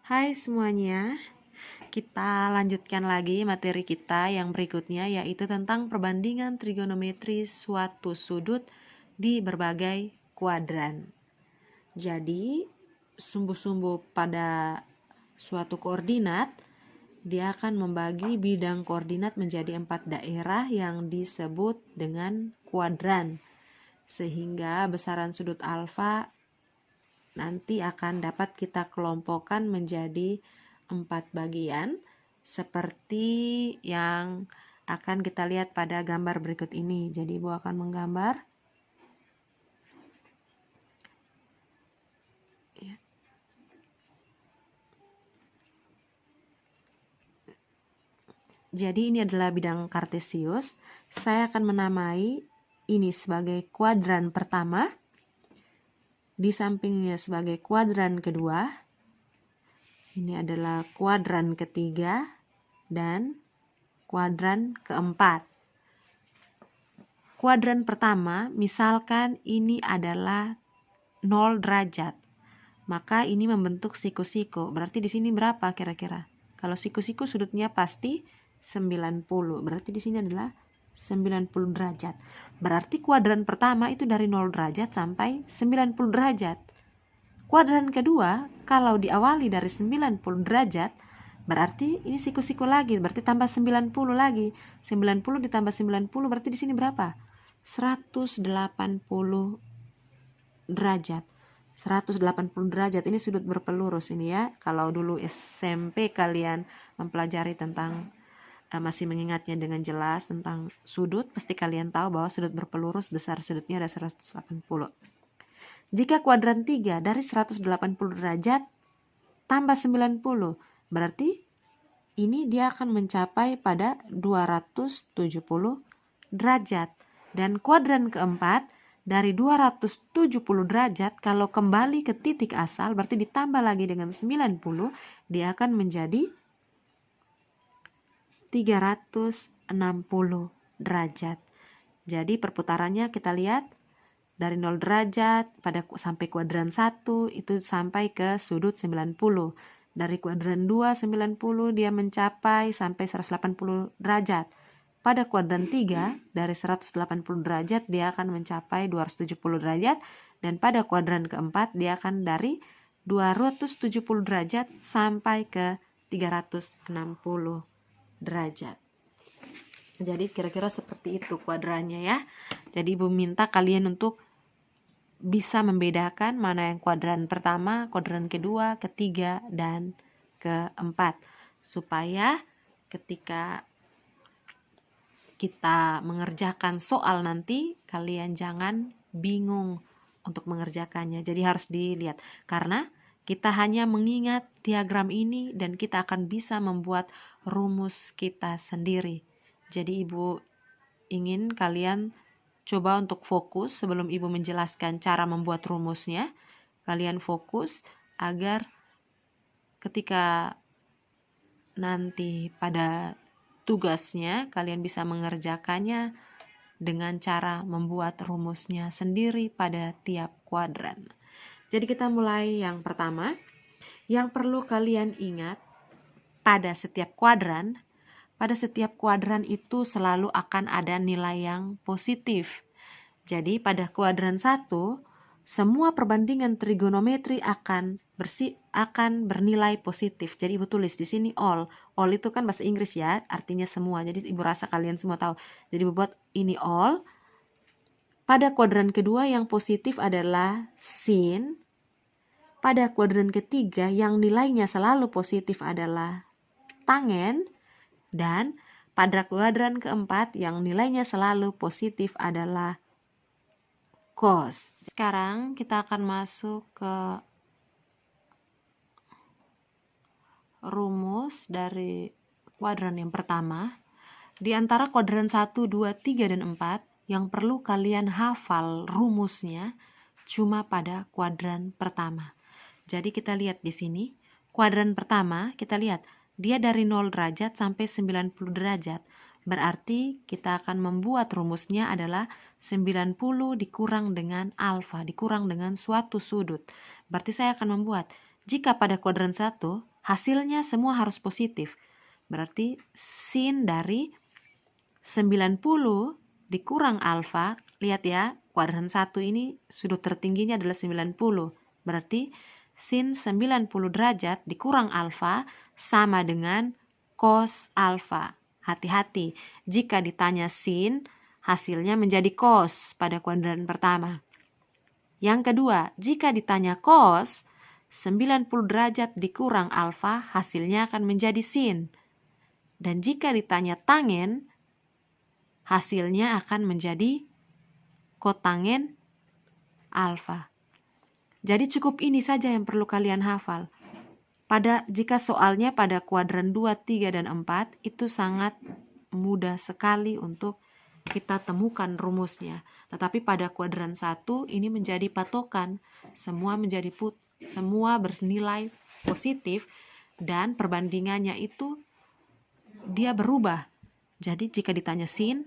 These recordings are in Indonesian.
Hai semuanya, kita lanjutkan lagi materi kita yang berikutnya, yaitu tentang perbandingan trigonometri suatu sudut di berbagai kuadran. Jadi, sumbu-sumbu pada suatu koordinat, dia akan membagi bidang koordinat menjadi 4 daerah yang disebut dengan kuadran, sehingga besaran sudut alfa nanti akan dapat kita kelompokkan menjadi 4 bagian seperti yang akan kita lihat pada gambar berikut ini. Jadi Ibu akan menggambar. Jadi ini adalah bidang kartesius. Saya akan menamai ini sebagai kuadran pertama, di sampingnya sebagai kuadran kedua, ini adalah kuadran ketiga, dan kuadran keempat. Kuadran pertama, misalkan ini adalah 0 derajat, maka ini membentuk siku-siku. Berarti di sini berapa kira-kira? Kalau siku-siku sudutnya pasti 90. Berarti di sini adalah 90 derajat. Berarti kuadran pertama itu dari 0 derajat sampai 90 derajat. Kuadran kedua, kalau diawali dari 90 derajat, berarti ini siku-siku lagi, berarti tambah 90 lagi. 90 ditambah 90 berarti di sini berapa? 180 derajat. 180 derajat ini sudut berpelurus ini ya. Kalau dulu SMP kalian mempelajari tentang masih mengingatnya dengan jelas tentang sudut, pasti kalian tahu bahwa sudut berpelurus besar sudutnya ada 180. Jika kuadran 3 dari 180 derajat tambah 90, berarti ini dia akan mencapai pada 270 derajat. Dan kuadran keempat dari 270 derajat kalau kembali ke titik asal berarti ditambah lagi dengan 90, dia akan menjadi 360 derajat. Jadi perputarannya kita lihat dari 0 derajat pada sampai kuadran 1 itu sampai ke sudut 90. Dari kuadran 2 90 dia mencapai sampai 180 derajat. Pada kuadran 3 dari 180 derajat dia akan mencapai 270 derajat, dan pada kuadran keempat dia akan dari 270 derajat sampai ke 360 derajat. Jadi kira-kira seperti itu kuadrannya ya. Jadi Ibu minta kalian untuk bisa membedakan mana yang kuadran pertama, kuadran kedua, ketiga, dan keempat, supaya ketika kita mengerjakan soal nanti kalian jangan bingung untuk mengerjakannya. Jadi harus dilihat, karena kita hanya mengingat diagram ini dan kita akan bisa membuat rumus kita sendiri. Jadi Ibu ingin kalian coba untuk fokus sebelum Ibu menjelaskan cara membuat rumusnya. Kalian fokus agar ketika nanti pada tugasnya kalian bisa mengerjakannya dengan cara membuat rumusnya sendiri pada tiap kuadran. Jadi kita mulai yang pertama. Yang perlu kalian ingat pada setiap kuadran itu selalu akan ada nilai yang positif. Jadi pada kuadran 1 semua perbandingan trigonometri akan bernilai positif. Jadi Ibu tulis di sini all. All itu kan bahasa Inggris ya, artinya semua. Jadi Ibu rasa kalian semua tahu. Jadi Ibu buat ini all. Pada kuadran kedua yang positif adalah sin. Pada kuadran ketiga yang nilainya selalu positif adalah tangen. Dan pada kuadran keempat yang nilainya selalu positif adalah cos. Sekarang kita akan masuk ke rumus dari kuadran yang pertama. Di antara kuadran 1, 2, 3, dan 4 yang perlu kalian hafal rumusnya cuma pada kuadran pertama. Jadi kita lihat di sini, kuadran pertama kita lihat dia dari 0 derajat sampai 90 derajat. Berarti kita akan membuat rumusnya adalah 90 dikurang dengan alfa, dikurang dengan suatu sudut. Berarti saya akan membuat, jika pada kuadran 1 hasilnya semua harus positif. Berarti sin dari 90 dikurang alfa, lihat ya, kuadran 1 ini sudut tertingginya adalah 90. Berarti sin 90 derajat dikurang alfa sama dengan cos alfa. Hati-hati, jika ditanya sin, hasilnya menjadi cos pada kuadran pertama. Yang kedua, jika ditanya cos, 90 derajat dikurang alfa, hasilnya akan menjadi sin. Dan jika ditanya tangen, hasilnya akan menjadi kotangen alfa. Jadi cukup ini saja yang perlu kalian hafal. Jika soalnya pada kuadran 2, 3, dan 4, itu sangat mudah sekali untuk kita temukan rumusnya. Tetapi pada kuadran 1 ini menjadi patokan. Semua bernilai positif dan perbandingannya itu dia berubah. Jadi jika ditanya sin,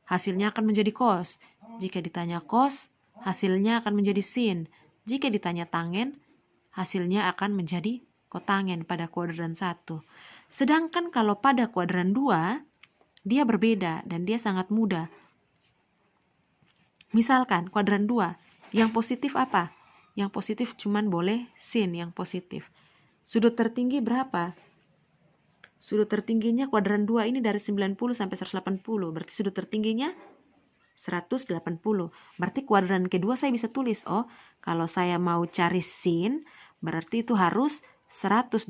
hasilnya akan menjadi cos. Jika ditanya cos, hasilnya akan menjadi sin. Jika ditanya tangen, hasilnya akan menjadi kotangen pada kuadran 1. Sedangkan kalau pada kuadran 2, dia berbeda dan dia sangat mudah. Misalkan kuadran 2, yang positif apa? Yang positif cuman boleh sin yang positif. Sudut tertinggi berapa? Sudut tertingginya kuadran 2 ini dari 90 sampai 180. Berarti sudut tertingginya 180. Berarti kuadran kedua saya bisa tulis, kalau saya mau cari sin, berarti itu harus 180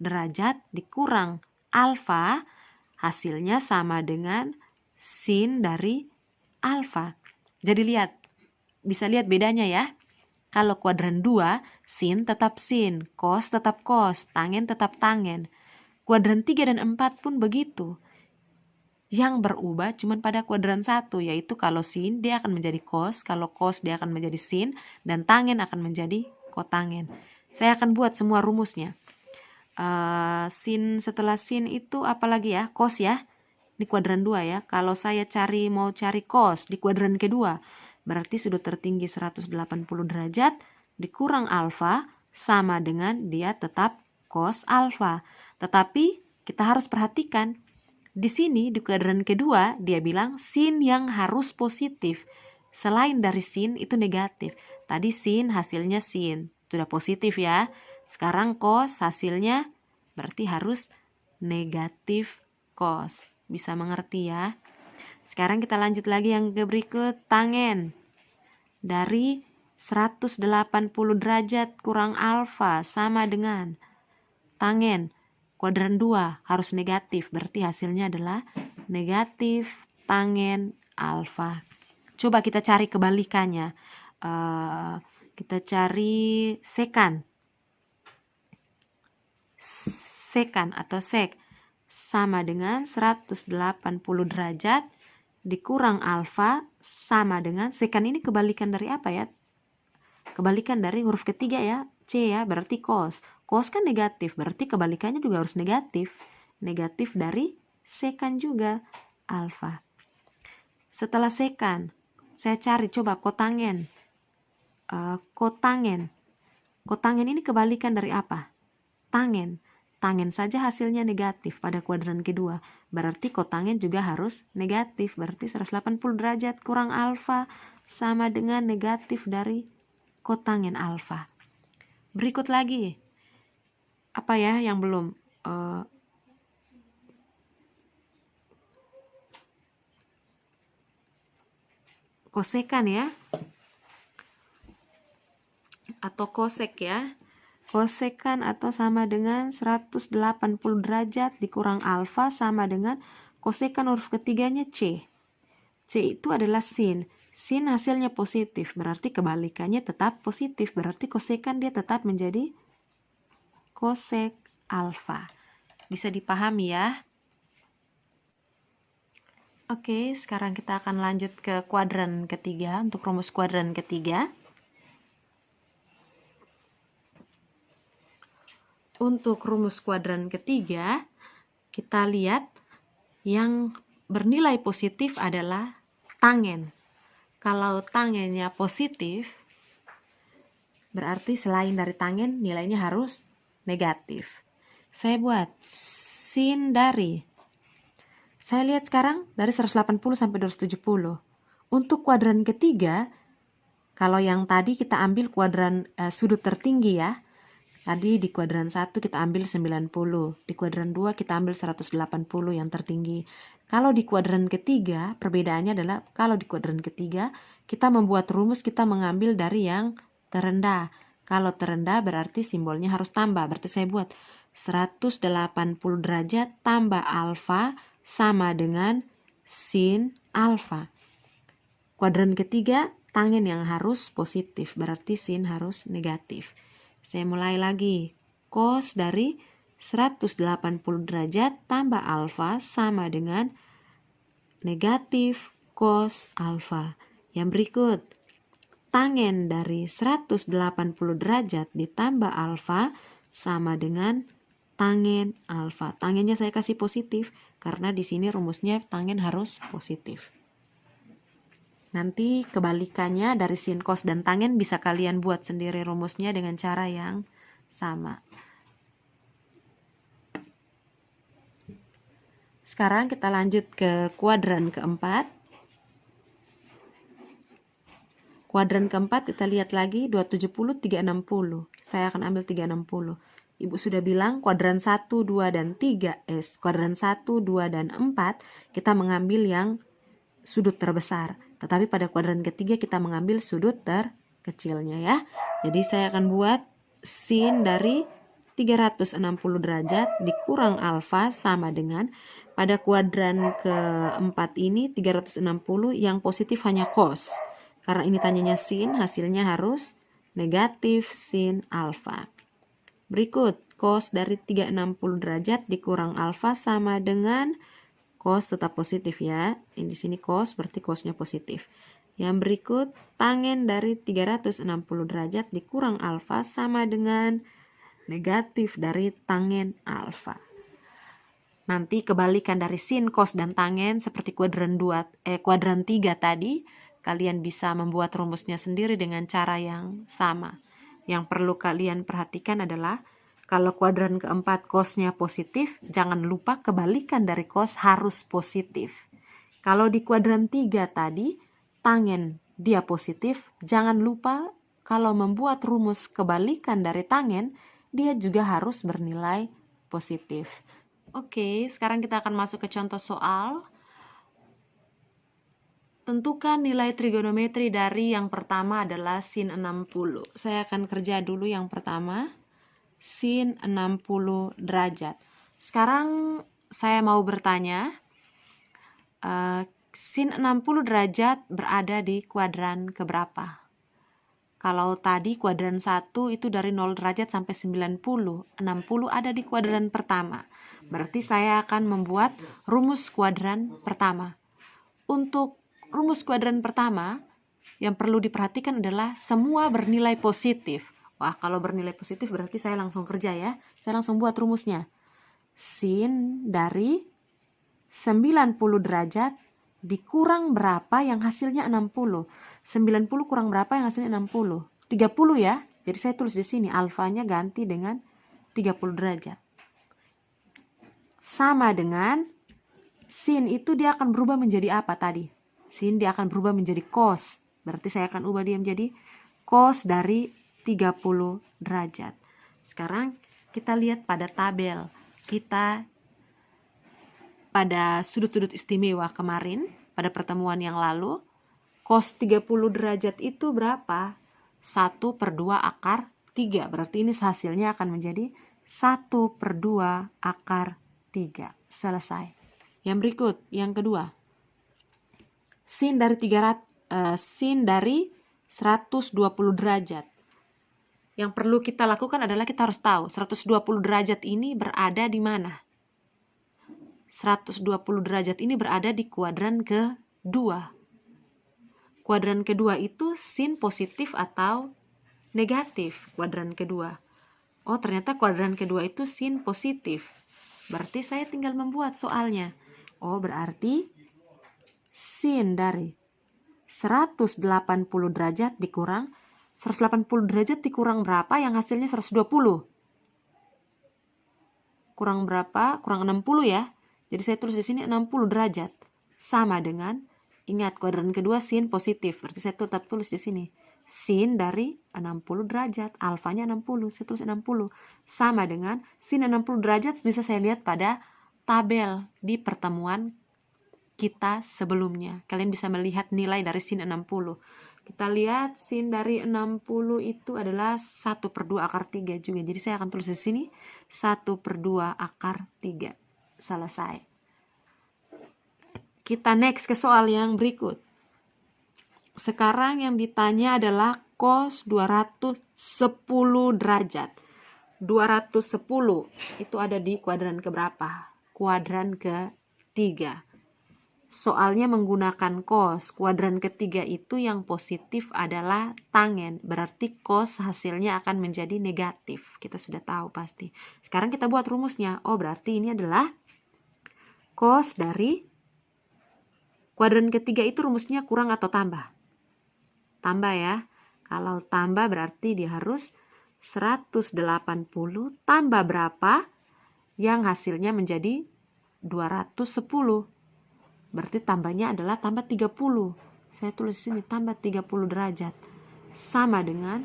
derajat dikurang alfa, hasilnya sama dengan sin dari alfa. Jadi bisa lihat bedanya ya. Kalau kuadran 2, sin tetap sin, cos tetap cos, tangen tetap tangen. Kuadran 3 dan 4 pun begitu. Yang berubah cuma pada kuadran 1, yaitu kalau sin dia akan menjadi cos, kalau cos dia akan menjadi sin, dan tangen akan menjadi kotangen. Saya akan buat semua rumusnya. Sin setelah sin itu apalagi ya? Cos ya, di kuadran 2 ya. Kalau saya mau cari cos di kuadran kedua, berarti sudut tertinggi 180 derajat dikurang alfa sama dengan dia tetap cos alfa. Tetapi kita harus perhatikan, di sini di kuadran kedua dia bilang sin yang harus positif. Selain dari sin itu negatif. Tadi sin hasilnya sin, sudah positif ya. Sekarang cos hasilnya berarti harus negatif cos. Bisa mengerti ya? Sekarang kita lanjut lagi yang ke berikut, tangen. Dari 180 derajat kurang alfa sama dengan tangen kuadran 2 harus negatif, berarti hasilnya adalah negatif tangen alfa. Coba kita cari kebalikannya. Kita cari sekan. Sekan atau sek sama dengan 180 derajat dikurang alfa sama dengan, sekan ini kebalikan dari apa ya? Kebalikan dari huruf ketiga ya, C ya, berarti cos. Cos kan negatif, berarti kebalikannya juga harus negatif. Negatif dari sekan juga, alfa. Setelah sekan, saya cari coba kotangen. Kotangen. Kotangen ini kebalikan dari apa? Tangen. Tangen saja hasilnya negatif pada kuadran kedua. Berarti kotangen juga harus negatif. Berarti 180 derajat kurang alfa sama dengan negatif dari kotangen alfa. Berikut lagi. Apa ya yang belum? Kosekan ya. Atau kosek ya. Kosekan atau sama dengan 180 derajat dikurang alfa sama dengan kosekan huruf ketiganya C. C itu adalah sin. Sin hasilnya positif, berarti kebalikannya tetap positif. Berarti kosekan dia tetap menjadi kosek alfa. Bisa dipahami ya? Oke, sekarang kita akan lanjut ke kuadran ketiga. Untuk rumus kuadran ketiga. Untuk rumus kuadran ketiga, kita lihat yang bernilai positif adalah tangen. Kalau tangennya positif, berarti selain dari tangen nilainya harus negatif. Saya buat sin dari, saya lihat sekarang dari 180 sampai 270. Untuk kuadran ketiga, kalau yang tadi kita ambil kuadran sudut tertinggi ya. Tadi di kuadran 1 kita ambil 90, di kuadran 2 kita ambil 180 yang tertinggi. Kalau di kuadran ketiga, perbedaannya adalah kalau di kuadran ketiga kita membuat rumus, kita mengambil dari yang terendah. Kalau terendah berarti simbolnya harus tambah. Berarti saya buat 180 derajat tambah alfa sama dengan sin alfa. Kuadran ketiga tangen yang harus positif, berarti sin harus negatif. Saya mulai lagi. Cos dari 180 derajat tambah alfa sama dengan negatif cos alfa. Yang berikut, tangen dari 180 derajat ditambah alfa sama dengan tangen alfa. Tangennya saya kasih positif karena di sini rumusnya tangen harus positif. Nanti kebalikannya dari sin, cos, dan tangen bisa kalian buat sendiri rumusnya dengan cara yang sama. Sekarang kita lanjut ke kuadran keempat. Kuadran keempat kita lihat lagi 270, 360. Saya akan ambil 360. Ibu sudah bilang kuadran 1, 2, dan 3. Kuadran 1, 2, dan 4 kita mengambil yang sudut terbesar. Tetapi pada kuadran ketiga kita mengambil sudut terkecilnya ya. Jadi saya akan buat sin dari 360 derajat dikurang alfa sama dengan, pada kuadran keempat ini 360 yang positif hanya cos. Karena ini tanyanya sin, hasilnya harus negatif sin alfa. Berikut cos dari 360 derajat dikurang alfa sama dengan cos tetap positif ya. Ini di sini cos berarti cosnya positif. Yang berikut tangen dari 360 derajat dikurang alfa sama dengan negatif dari tangen alfa. Nanti kebalikan dari sin, cos, dan tangen seperti kuadran 3 tadi, kalian bisa membuat rumusnya sendiri dengan cara yang sama. Yang perlu kalian perhatikan adalah kalau kuadran keempat cosnya positif, jangan lupa kebalikan dari cos harus positif. Kalau di kuadran 3 tadi, tangen dia positif, jangan lupa kalau membuat rumus kebalikan dari tangen, dia juga harus bernilai positif. Oke, sekarang kita akan masuk ke contoh soal. Tentukan nilai trigonometri dari yang pertama adalah sin 60. Saya akan kerja dulu yang pertama. Sin 60 derajat. Sekarang saya mau bertanya, sin 60 derajat berada di kuadran keberapa? Kalau tadi kuadran 1 itu dari 0 derajat sampai 90, 60 ada di kuadran pertama. Berarti saya akan membuat rumus kuadran pertama. Untuk rumus kuadran pertama, yang perlu diperhatikan adalah semua bernilai positif. Wah, kalau bernilai positif berarti saya langsung kerja ya. Saya langsung buat rumusnya. Sin dari 90 derajat dikurang berapa yang hasilnya 60. 90 kurang berapa yang hasilnya 60? 30 ya. Jadi saya tulis di sini alfanya ganti dengan 30 derajat. Sama dengan sin itu dia akan berubah menjadi apa tadi? Sin dia akan berubah menjadi cos. Berarti saya akan ubah dia menjadi cos dari 30 derajat. Sekarang kita lihat pada tabel kita pada sudut-sudut istimewa kemarin, pada pertemuan yang lalu, cos 30 derajat itu berapa? 1/2 akar 3. Berarti ini hasilnya akan menjadi 1/2 akar 3. Selesai. Yang berikut, yang kedua. Sin dari 120 derajat. Yang perlu kita lakukan adalah kita harus tahu 120 derajat ini berada di mana. 120 derajat ini berada di kuadran kedua. Kuadran kedua itu sin positif atau negatif kuadran kedua. Oh, ternyata kuadran kedua itu sin positif. Berarti saya tinggal membuat soalnya. Oh, berarti sin dari 180 derajat dikurang 180 derajat dikurang berapa yang hasilnya 120? kurang berapa? Kurang 60 ya. Jadi saya tulis di sini 60 derajat. Sama dengan, ingat kuadran kedua sin positif. Berarti saya tetap tulis di sini. Sin dari 60 derajat. Alfanya 60. Saya tulis 60. Sama dengan sin 60 derajat bisa saya lihat pada tabel di pertemuan kita sebelumnya. Kalian bisa melihat nilai dari sin 60. Kita lihat sin dari 60 itu adalah 1/2 akar 3 juga. Jadi saya akan tulis di sini 1/2 akar 3. Selesai. Kita next ke soal yang berikut. Sekarang yang ditanya adalah cos 210 derajat. 210 itu ada di kuadran keberapa? Kuadran ketiga. Soalnya menggunakan cos. Kuadran ketiga itu yang positif adalah tangen. Berarti cos hasilnya akan menjadi negatif. Kita sudah tahu pasti. Sekarang kita buat rumusnya. Oh, berarti ini adalah cos dari kuadran ketiga itu rumusnya kurang atau tambah? Tambah ya. Kalau tambah berarti dia harus 180 tambah berapa? Yang hasilnya menjadi 210. Berarti tambahnya adalah tambah 30. Saya tulis sini tambah 30 derajat. Sama dengan,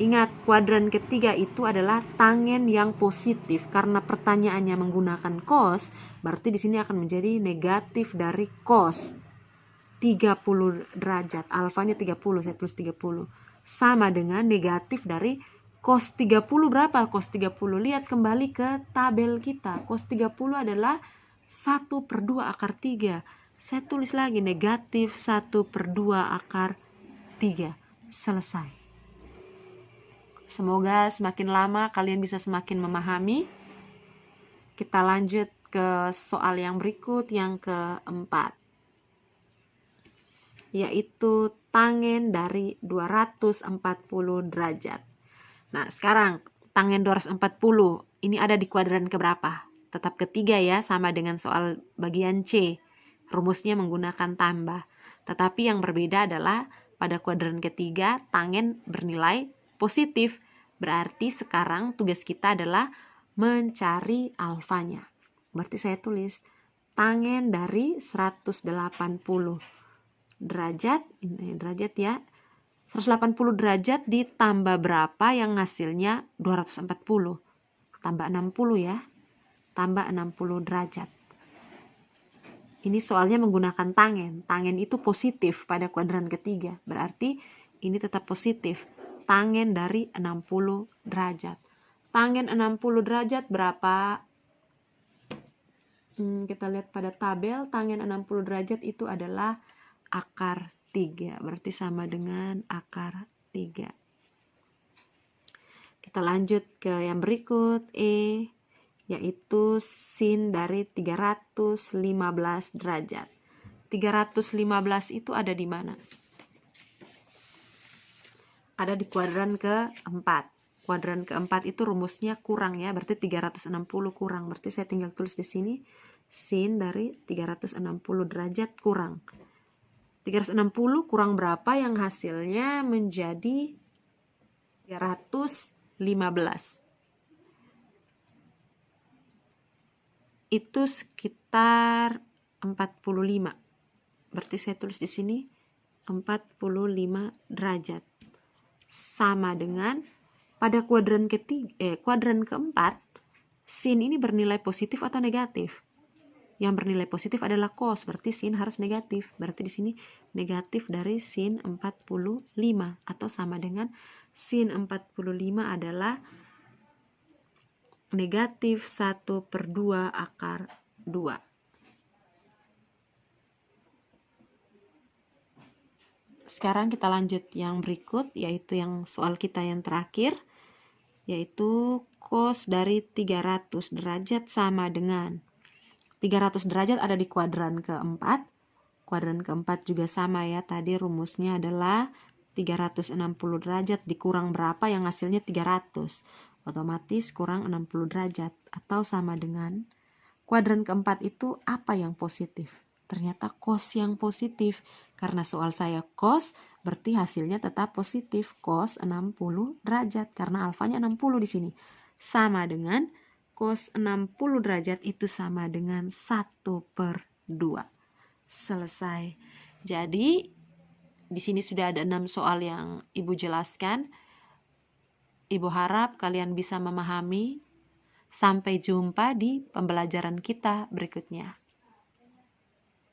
ingat kuadran ketiga itu adalah tangen yang positif. Karena pertanyaannya menggunakan cos, berarti di sini akan menjadi negatif dari cos 30 derajat. Alfanya 30, saya tulis 30. Sama dengan negatif dari cos 30 berapa? Cos 30. Lihat kembali ke tabel kita. Cos 30 adalah 1/2 akar 3. Saya tulis lagi negatif 1/2 akar 3. Selesai. Semoga semakin lama kalian bisa semakin memahami. Kita lanjut ke soal yang berikut, yang keempat, yaitu tangen dari 240 derajat. Nah, sekarang tangen 240 ini ada di kuadran keberapa? Tetap ketiga ya, sama dengan soal bagian C. Rumusnya menggunakan tambah. Tetapi yang berbeda adalah pada kuadran ketiga tangen bernilai positif. Berarti sekarang tugas kita adalah mencari alfanya. Berarti saya tulis tangen dari 180 derajat, ini derajat ya. 180 derajat ditambah berapa yang hasilnya 240. Tambah 60 ya. Tambah 60 derajat. Ini soalnya menggunakan tangen. Tangen itu positif pada kuadran ketiga. Berarti ini tetap positif. Tangen dari 60 derajat. Tangen 60 derajat berapa? Kita lihat pada tabel. Tangen 60 derajat itu adalah akar 3. Berarti sama dengan akar 3. Kita lanjut ke yang berikut. Yaitu sin dari 315 derajat. 315 itu ada di mana? Ada di kuadran keempat. Kuadran keempat itu rumusnya kurang ya, berarti 360 kurang. Berarti saya tinggal tulis di sini sin dari 360 derajat kurang. 360 kurang berapa yang hasilnya menjadi 315. Itu sekitar 45. Berarti saya tulis di sini 45 derajat. Sama dengan pada kuadran keempat, sin ini bernilai positif atau negatif? Yang bernilai positif adalah cos, berarti sin harus negatif. Berarti di sini negatif dari sin 45 atau sama dengan sin 45 adalah negatif 1/2 akar 2. Sekarang kita lanjut yang berikut, yaitu yang soal kita yang terakhir, yaitu cos dari 300 derajat sama dengan 300 derajat ada di kuadran keempat. Kuadran keempat juga sama ya, tadi rumusnya adalah 360 derajat dikurang berapa yang hasilnya 300. Otomatis kurang 60 derajat atau sama dengan kuadran keempat itu apa yang positif? Ternyata cos yang positif. Karena soal saya cos, berarti hasilnya tetap positif. Cos 60 derajat karena alfanya 60 di sini. Sama dengan cos 60 derajat itu sama dengan 1/2. Selesai. Jadi di sini sudah ada 6 soal yang Ibu jelaskan. Ibu harap kalian bisa memahami. Sampai jumpa di pembelajaran kita berikutnya.